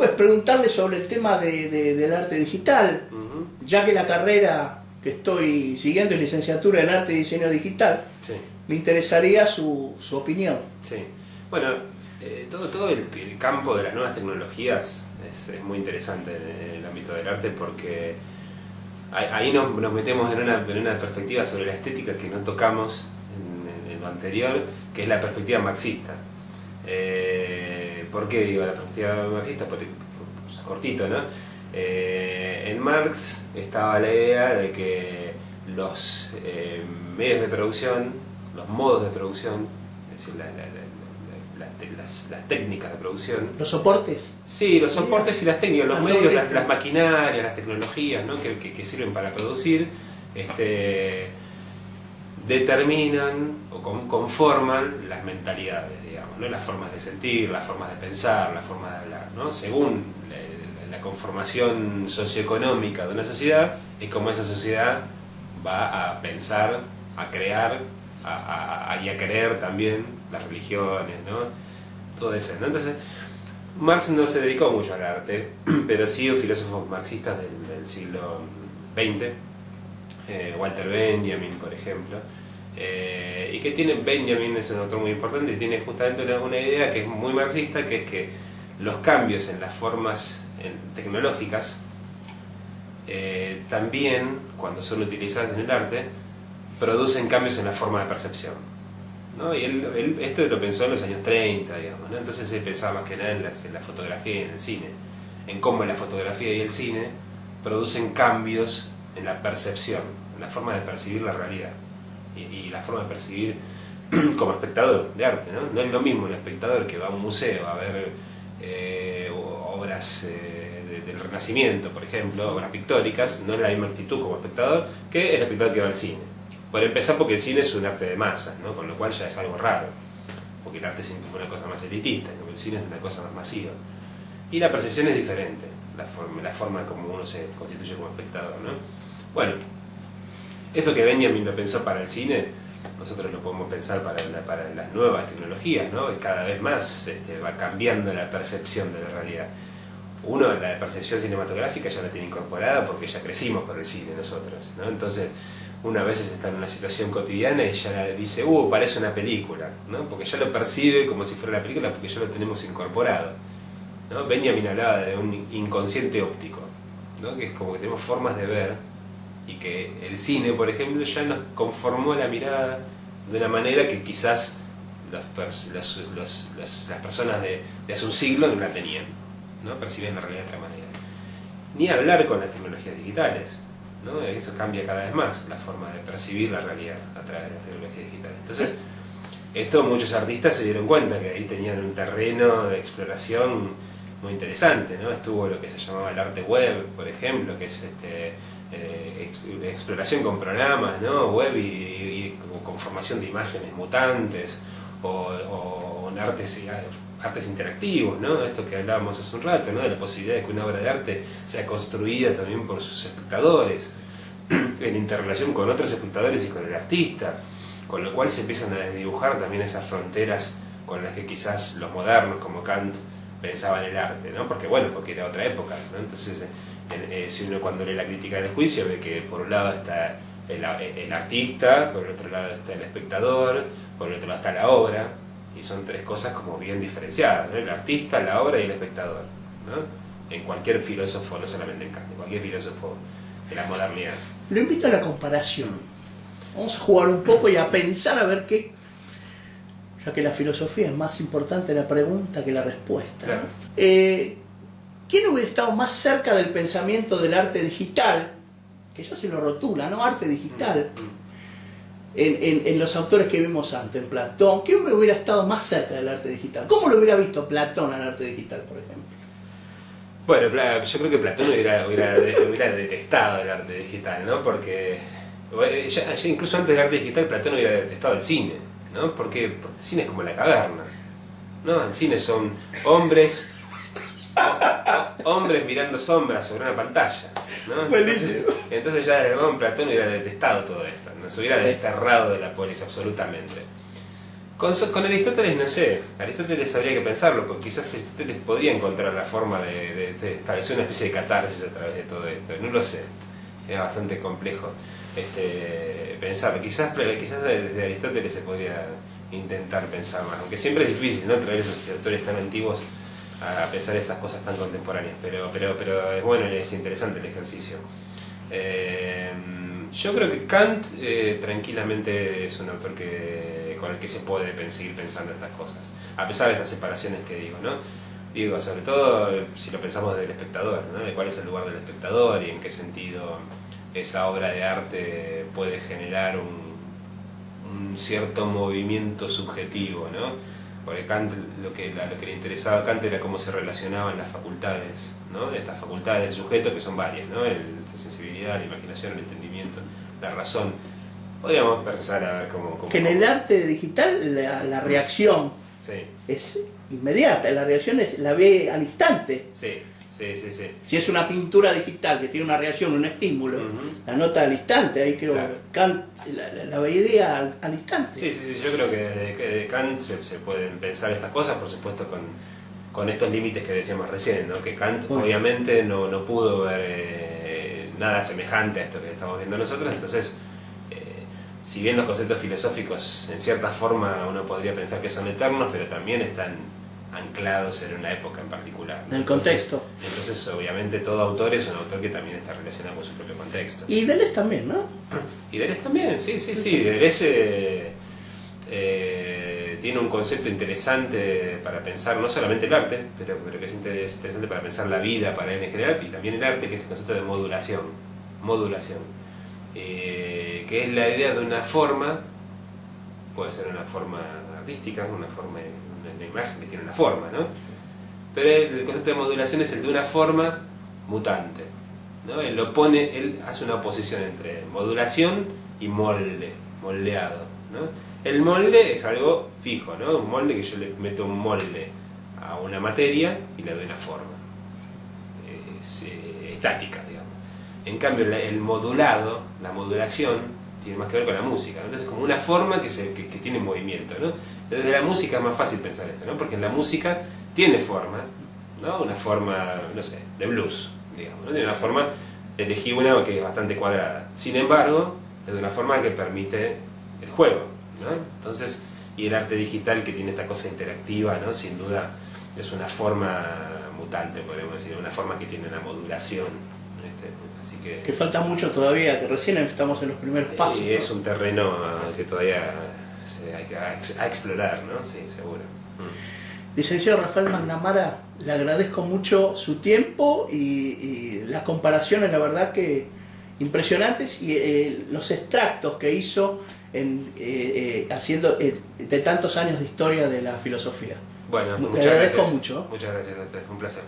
poco es preguntarle sobre el tema del arte digital, ya que la carrera que estoy siguiendo es licenciatura en arte y diseño digital. Sí. Me interesaría su opinión. Sí. Bueno, todo el campo de las nuevas tecnologías es muy interesante en el ámbito del arte, porque ahí nos metemos en una perspectiva sobre la estética que no tocamos en lo anterior, que es la perspectiva marxista. ¿Por qué digo la perspectiva marxista? Cortito, ¿no? En Marx estaba la idea de que los medios de producción, los modos de producción, es decir, las técnicas de producción. ¿Los soportes? Sí, los soportes y las técnicas, los medios, las maquinarias, las tecnologías, ¿no? que sirven para producir, determinan o conforman las mentalidades, digamos, ¿no? Las formas de sentir, las formas de pensar, las formas de hablar, ¿no? Según la conformación socioeconómica de una sociedad, es como esa sociedad va a pensar, a crear y a creer también las religiones, ¿no? Todo eso, ¿no? Entonces, Marx no se dedicó mucho al arte, pero sí filósofos marxistas del siglo XX, Walter Benjamin, por ejemplo, y que Benjamin es un autor muy importante y tiene justamente una idea que es muy marxista, que es que los cambios en las formas tecnológicas también, cuando son utilizadas en el arte, producen cambios en la forma de percepción, ¿no? Y esto lo pensó en los años 30, digamos, ¿no? Entonces él pensaba más que nada en la fotografía y en el cine, en cómo la fotografía y el cine producen cambios en la percepción, en la forma de percibir la realidad y la forma de percibir como espectador de arte, ¿no? No es lo mismo un espectador que va a un museo a ver obras del Renacimiento, por ejemplo, obras pictóricas, no es la misma actitud como espectador que el espectador que va al cine. Por empezar, porque el cine es un arte de masas, ¿no? Con lo cual ya es algo raro, porque el arte siempre fue una cosa más elitista, el cine es una cosa más masiva. Y la percepción es diferente, la forma como uno se constituye como espectador, ¿no? Bueno, eso que Benjamin lo pensó para el cine, nosotros lo podemos pensar para las nuevas tecnologías, ¿no? Y cada vez más va cambiando la percepción de la realidad. Uno, la percepción cinematográfica ya la tiene incorporada porque ya crecimos con el cine nosotros, ¿no? Entonces, uno a veces está en una situación cotidiana y ya dice, parece una película, ¿no? Porque ya lo percibe como si fuera una película, porque ya lo tenemos incorporado, ¿no? Benjamin hablaba de un inconsciente óptico, ¿no? Que es como que tenemos formas de ver, y que el cine, por ejemplo, ya nos conformó la mirada de una manera que quizás las personas de hace un siglo no la tenían, ¿no? Percibían la realidad de otra manera. Ni hablar con las tecnologías digitales, ¿no? Eso cambia cada vez más la forma de percibir la realidad a través de las tecnologías digitales. Entonces, esto muchos artistas se dieron cuenta que ahí tenían un terreno de exploración muy interesante, ¿no? Estuvo lo que se llamaba el arte web, por ejemplo, que es exploración con programas, ¿no? Web y con formación de imágenes mutantes o en artes interactivos, ¿no? Esto que hablábamos hace un rato, ¿no? De la posibilidad de que una obra de arte sea construida también por sus espectadores, en interrelación con otros espectadores y con el artista, con lo cual se empiezan a desdibujar también esas fronteras con las que quizás los modernos como Kant pensaban el arte, ¿no? Porque era otra época, ¿no? Entonces, si uno cuando lee la crítica del juicio ve que por un lado está el artista, por el otro lado está el espectador, por el otro lado está la obra, y son tres cosas como bien diferenciadas, ¿no? El artista, la obra y el espectador, ¿no? En cualquier filósofo, no solamente en Kant, en cualquier filósofo de la modernidad. Lo invito a la comparación. Vamos a jugar un poco y a pensar a ver qué, ya que la filosofía es más importante la pregunta que la respuesta, Claro. ¿no? ¿Quién hubiera estado más cerca del pensamiento del arte digital, que ya se lo rotula, ¿no? Arte digital, en los autores que vimos antes, en Platón? ¿Quién hubiera estado más cerca del arte digital? ¿Cómo lo hubiera visto Platón al arte digital, por ejemplo? Bueno, yo creo que Platón hubiera detestado el arte digital, ¿no? Porque ya incluso antes del arte digital Platón hubiera detestado el cine, ¿no? Porque el cine es como la caverna, ¿no? El cine son hombres mirando sombras sobre una pantalla, ¿no? Entonces ya Platón hubiera detestado todo esto, ¿no? Se hubiera desterrado de la polis absolutamente. Con Aristóteles no sé, Aristóteles habría que pensarlo, porque quizás Aristóteles podría encontrar la forma de establecer una especie de catarsis a través de todo esto, no lo sé, es bastante complejo pensarlo, quizás desde Aristóteles se podría intentar pensar más, aunque siempre es difícil, ¿no?, traer esos autores tan antiguos a pensar estas cosas tan contemporáneas, pero es bueno, es interesante el ejercicio. Yo creo que Kant tranquilamente es un autor con el que se puede seguir pensando estas cosas, a pesar de estas separaciones que digo, ¿no? Digo, sobre todo si lo pensamos del espectador, ¿no?, de cuál es el lugar del espectador y en qué sentido esa obra de arte puede generar un cierto movimiento subjetivo, ¿no? Porque Kant, lo que le interesaba a Kant era cómo se relacionaban las facultades, ¿no?, estas facultades del sujeto, que son varias, ¿no?, la sensibilidad, la imaginación, el entendimiento, la razón. Podríamos pensar a ver cómo que en el arte digital la reacción sí. es inmediata, la reacción la ve al instante. Sí. Si es una pintura digital que tiene una reacción, un estímulo, la nota al instante, ahí creo claro. Kant la vería al instante. Sí, yo creo que de Kant se pueden pensar estas cosas, por supuesto con estos límites que decíamos recién, ¿no?, que Kant obviamente no pudo ver nada semejante a esto que estamos viendo nosotros, entonces si bien los conceptos filosóficos en cierta forma uno podría pensar que son eternos, pero también están anclados en una época en particular, ¿no?, en el contexto. Entonces obviamente todo autor es un autor que también está relacionado con su propio contexto. Y Deleuze también, ¿no? Y Deleuze también, sí. Deleuze tiene un concepto interesante para pensar no solamente el arte, pero que es interesante para pensar la vida para él en general, y también el arte, que es el concepto de modulación, que es la idea de una forma, puede ser una forma artística, una imagen que tiene una forma, ¿no?, pero el concepto de modulación es el de una forma mutante, ¿no? Él hace una oposición entre modulación y moldeado, ¿no? El molde es algo fijo, ¿no?, un molde que yo le meto un molde a una materia y le doy una forma, es estática, digamos. En cambio el modulado, la modulación, tiene más que ver con la música, ¿no? Entonces como una forma que tiene movimiento, ¿no? Desde la música es más fácil pensar esto, ¿no?, porque en la música tiene forma, ¿no?, una forma, no sé, de blues, digamos, ¿no?, tiene una forma, elegí una que es bastante cuadrada, sin embargo es de una forma que permite el juego, ¿no? Entonces, y el arte digital, que tiene esta cosa interactiva, ¿no?, sin duda es una forma mutante, podemos decir, una forma que tiene una modulación, así que falta mucho todavía, que recién estamos en los primeros pasos, y es un terreno que todavía hay que explorar, ¿no? Sí, seguro. Licenciado Rafael McNamara, le agradezco mucho su tiempo y las comparaciones, la verdad que impresionantes, y los extractos que hizo haciendo de tantos años de historia de la filosofía. Bueno, le agradezco mucho. Muchas gracias a ustedes, un placer.